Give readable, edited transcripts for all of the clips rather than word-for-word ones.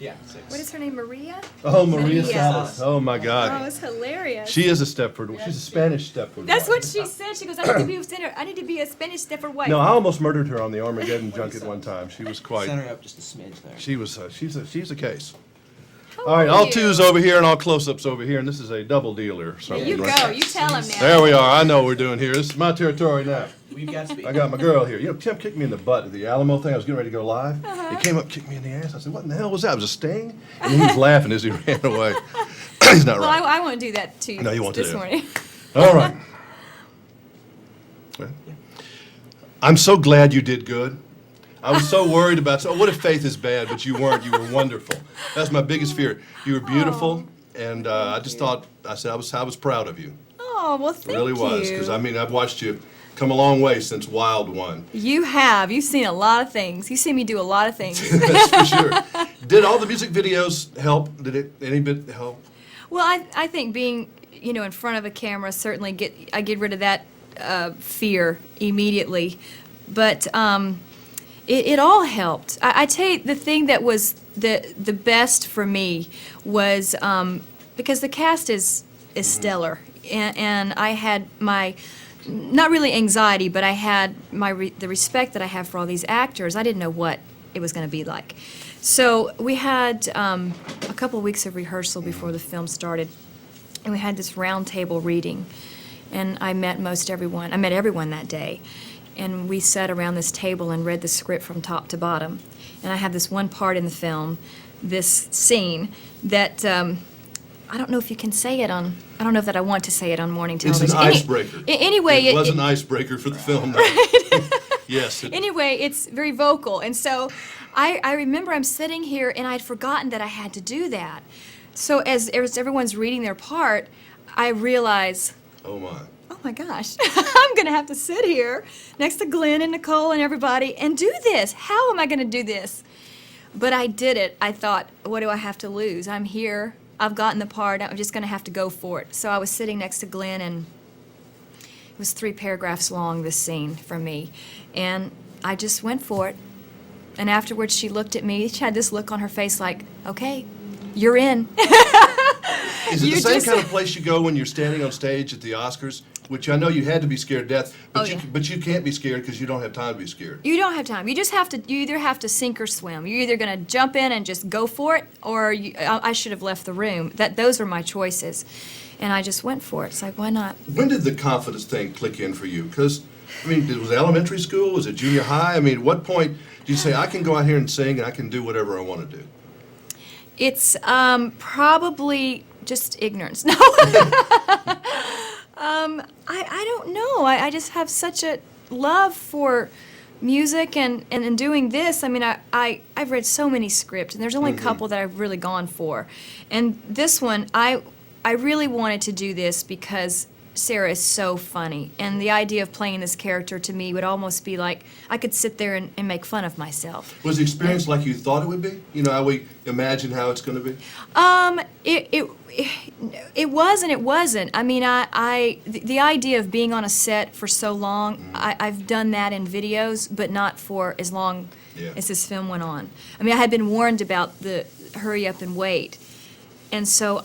Yeah, 6. What is her name? Maria? Oh, Maria Maria. Salas. Oh, my Oh, God. it's hilarious. She is a Stepford. She's a Spanish Stepford. That's wife. what she said. She goes, I need to be a Spanish Stepford wife. No, I almost murdered her on the Armageddon junket one time. She was quite. Center up just a smidge there. She was. She's a case. How All right, are all you? twos over here and all close-ups over here, and this is a double dealer. Or something, You right? go. You tell him now. There we are. I know what we're doing here. This is my territory now. We've got speed. I got my girl here. You know, Tim kicked me in the butt at the Alamo thing. I was getting ready to go live. He came up, kicked me in the ass. I said, "What in the hell was that? It was a sting?" And he was laughing as he ran away. He's not Well, right. I won't do that to you. No, you won't do this that. morning. All right. Well, I'm so glad you did good. I was so worried about, what if Faith is bad, but you weren't. You were wonderful. That's my biggest fear. You were beautiful, and I just thought, I said, I was proud of you. Oh, well, thank Really was, you. because I mean, I've watched you come a long way since Wild One. You have. You've seen a lot of things. You've seen me do a lot of things. That's for sure. Did all the music videos help? Did it any bit help? Well, I think being, in front of a camera certainly I get rid of that fear immediately. But it all helped. I tell you, the thing that was the best for me was because the cast is stellar, and I had my not really anxiety, but I had the respect that I have for all these actors. I didn't know what it was going to be like. So we had a couple of weeks of rehearsal before the film started, and we had this round table reading, and I met everyone. I met everyone that day, and we sat around this table and read the script from top to bottom. And I have this one part in the film, this scene that I don't know if you can say it on. I don't know that I want to say it on morning television. It's an icebreaker. Anyway, it was an icebreaker for the film. Yes. Anyway, it's very vocal, and so I remember I'm sitting here and I'd forgotten that I had to do that. So as everyone's reading their part, I realize, Oh my gosh, I'm going to have to sit here next to Glenn and Nicole and everybody and do this. How am I going to do this? But I did it. I thought, what do I have to lose? I'm here. I've gotten the part. I'm just going to have to go for it. So I was sitting next to Glenn, and it was 3 paragraphs long, this scene for me. And I just went for it. And afterwards, she looked at me. She had this look on her face like, okay, you're in. Is it You the same just- kind of place you go when you're standing on stage at the Oscars? Which I know you had to be scared to death, but, Oh, yeah. but you can't be scared because you don't have time to be scared. You don't have time. You just have to. You either have to sink or swim. You're either going to jump in and just go for it, or I should have left the room. Those were my choices, and I just went for it. It's like, why not? When did the confidence thing click in for you? Because, I mean, was it elementary school? Was it junior high? I mean, at what point do you say, I can go out here and sing and I can do whatever I want to do? It's probably just ignorance. No. I don't know. I just have such a love for music and doing this. I mean, I've read so many scripts, and there's only a couple that I've really gone for. And this one, I really wanted to do this because Sarah is so funny. And the idea of playing this character to me would almost be like I could sit there and make fun of myself. Was the experience like you thought it would be? You know, how we imagine how it's going to be? It was and it wasn't. I mean, the idea of being on a set for so long, I've done that in videos, but not for as long as this film went on. I mean, I had been warned about the hurry up and wait. And so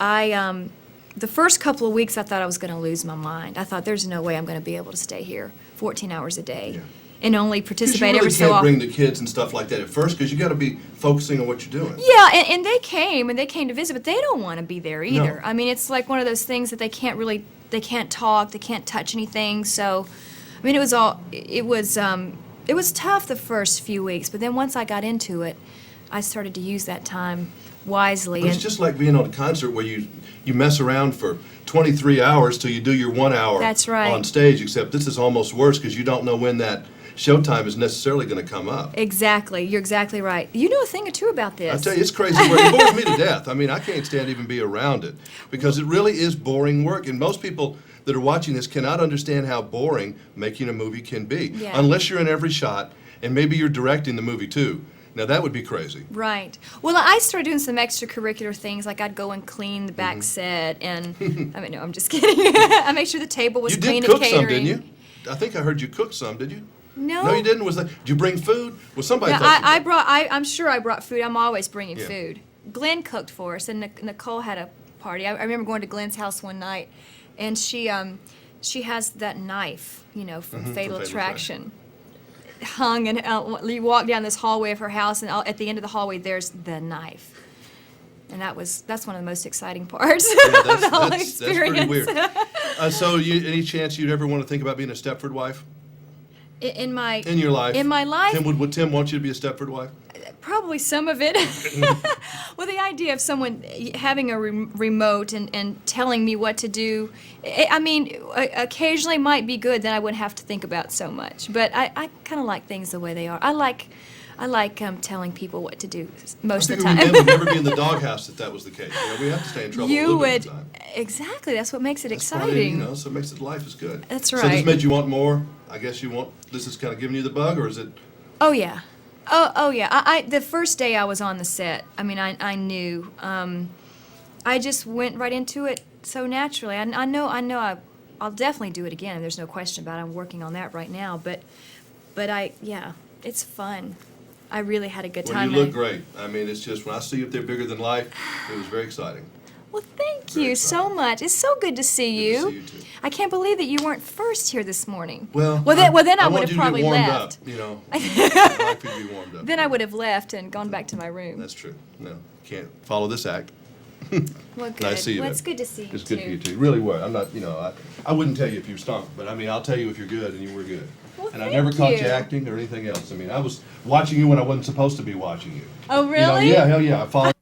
the first couple of weeks, I thought I was going to lose my mind. I thought, there's no way I'm going to be able to stay here 14 hours a day. Yeah. And only Because participate you every really so can't often. bring the kids and stuff like that at first because you got to be focusing on what you're doing. Yeah, and they came to visit, but they don't want to be there either. No. I mean, it's like one of those things that they can't talk, they can't touch anything. So, I mean, it was tough the first few weeks, but then once I got into it, I started to use that time wisely. But it's just like being on a concert where you mess around for 23 hours till you do your 1 hour That's right. on stage, except this is almost worse because you don't know when that showtime is necessarily going to come up. Exactly, you're exactly right. You know a thing or two about this. I tell you, it's crazy work. It bores me to death. I mean, I can't stand to even be around it because it really is boring work. And most people that are watching this cannot understand how boring making a movie can be Yeah. unless you're in every shot and maybe you're directing the movie too. Now, that would be crazy. Right. Well, I started doing some extracurricular things, like I'd go and clean the back set, and I mean, no, I'm just kidding. I make sure the table was You clean did and cook some, catering. didn't you? I think I heard you cook some, did you? No. No, you didn't? Did you bring food? Well, somebody Yeah, thought you did. I'm sure I brought food. I'm always bringing Yeah. food. Glenn cooked for us, and Nicole had a party. I remember going to Glenn's house one night, and she has that knife, from Fatal Attraction, hung, and you walk down this hallway of her house, and at the end of the hallway, there's the knife. And that's one of the most exciting parts of the whole experience. That's pretty weird. So, any chance you'd ever want to think about being a Stepford wife? In your life? In my life? Would Tim want you to be a Stepford wife? Probably some of it. Well, the idea of someone having a remote and telling me what to do, I mean, occasionally might be good, then I wouldn't have to think about so much. But I kind of like things the way they are. I like telling people what to do most of the time. I figure we men would never be in the doghouse if that was the case. We have to stay in trouble a little bit of the time. Exactly. That's what makes it That's exciting. part of, so it makes it life is good. That's So right. this made you want more? I guess this is kind of giving you the bug, or is it? Oh yeah, oh yeah. The first day I was on the set, I mean, I knew. I just went right into it so naturally. I know. I'll definitely do it again. There's no question about it. I'm working on that right now. But it's fun. I really had a good time. Well, you look great. I mean, it's just when I see you up there bigger than life, it was very exciting. Well, thank Very you so exciting. much. It's so good to see you. Good to see you too. I can't believe that you weren't first here this morning. Well, then I would want have you probably to get warmed left. up. I like for you to be warmed up. Then I would have left and gone back to my room. That's true. No, can't follow this act. Well, good. Nice to see you. Well, babe. it's good to see you It's too. good for you too. Really would. I'm not. I wouldn't tell you if you stunk, but I mean, I'll tell you if you're good, and you were good. Well, And I never thank caught you. you acting or anything else. I mean, I was watching you when I wasn't supposed to be watching you. Oh, really? Yeah, hell yeah. I followed